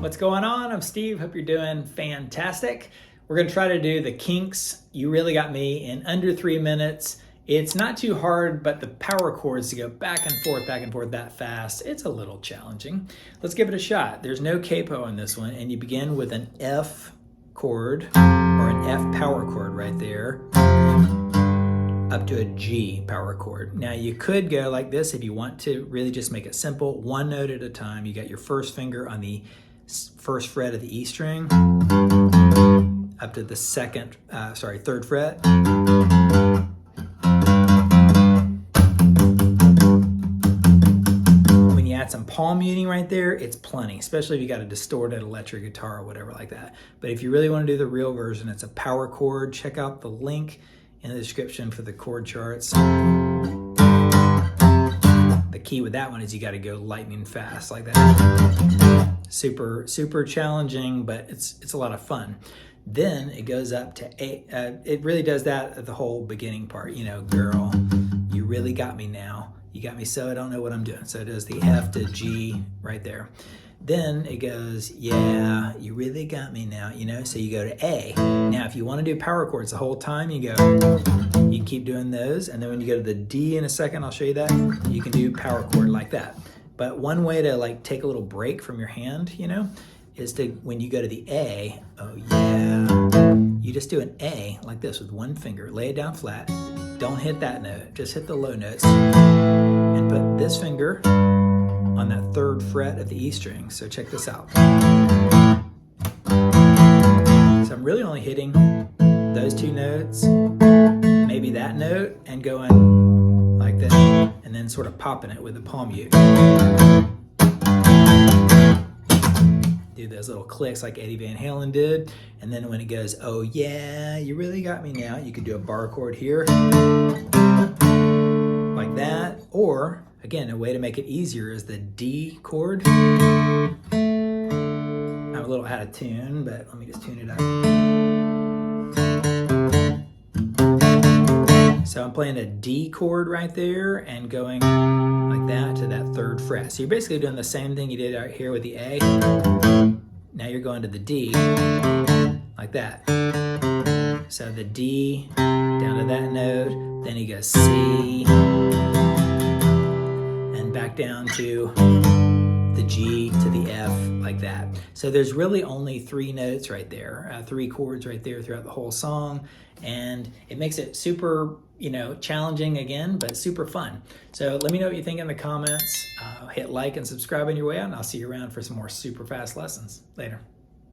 What's going on? I'm Steve. Hope you're doing fantastic. We're going to try to do the Kinks, You Really Got Me, in under 3 minutes. It's not too hard, but the power chords to go back and forth that fast, it's a little challenging. Let's give it a shot. There's no capo on this one, and you begin with an F chord or an F power chord right there up to a G power chord. Now you could go like this if you want to really just make it simple, one note at a time. You got your first finger on the first fret of the E string up to the third fret. When you add some palm muting right there, it's plenty, especially if you got a distorted electric guitar or whatever like that. But if you really want to do the real version, it's a power chord. Check out the link in the description for the chord charts. The key with that one is you got to go lightning fast like that. Super challenging, but it's a lot of fun. Then it goes up to A. It really does that at the whole beginning part. You know, girl, you really got me now. You got me so I don't know what I'm doing. So it does the F to G right there. Then it goes, yeah, you really got me now, you know, so you go to A. Now, if you want to do power chords the whole time, you can keep doing those. And then when you go to the D in a second, I'll show you that, you can do power chord like that. But one way to like take a little break from your hand, you know, is to, when you go to the A, oh yeah, you just do an A like this with one finger, lay it down flat. Don't hit that note, just hit the low notes and put this finger on that third fret of the E string. So check this out. So I'm really only hitting those two notes, maybe that note, and going like this, and then sort of popping it with the palm mute. Do those little clicks like Eddie Van Halen did. And then when it goes, oh yeah, you really got me now, you can do a bar chord here, like that. Or, again, a way to make it easier is the D chord. I'm a little out of tune, but let me just tune it up. So I'm playing a D chord right there and going like that to that third fret. So you're basically doing the same thing you did out here with the A. Now you're going to the D like that. So the D down to that note, then you go C, and back down to the G to the F like that. So there's really only 3 notes right there, 3 chords right there throughout the whole song. And it makes it super, you know, challenging again, but super fun. So let me know what you think in the comments. Hit like and subscribe on your way out, and I'll see you around for some more super fast lessons. Later.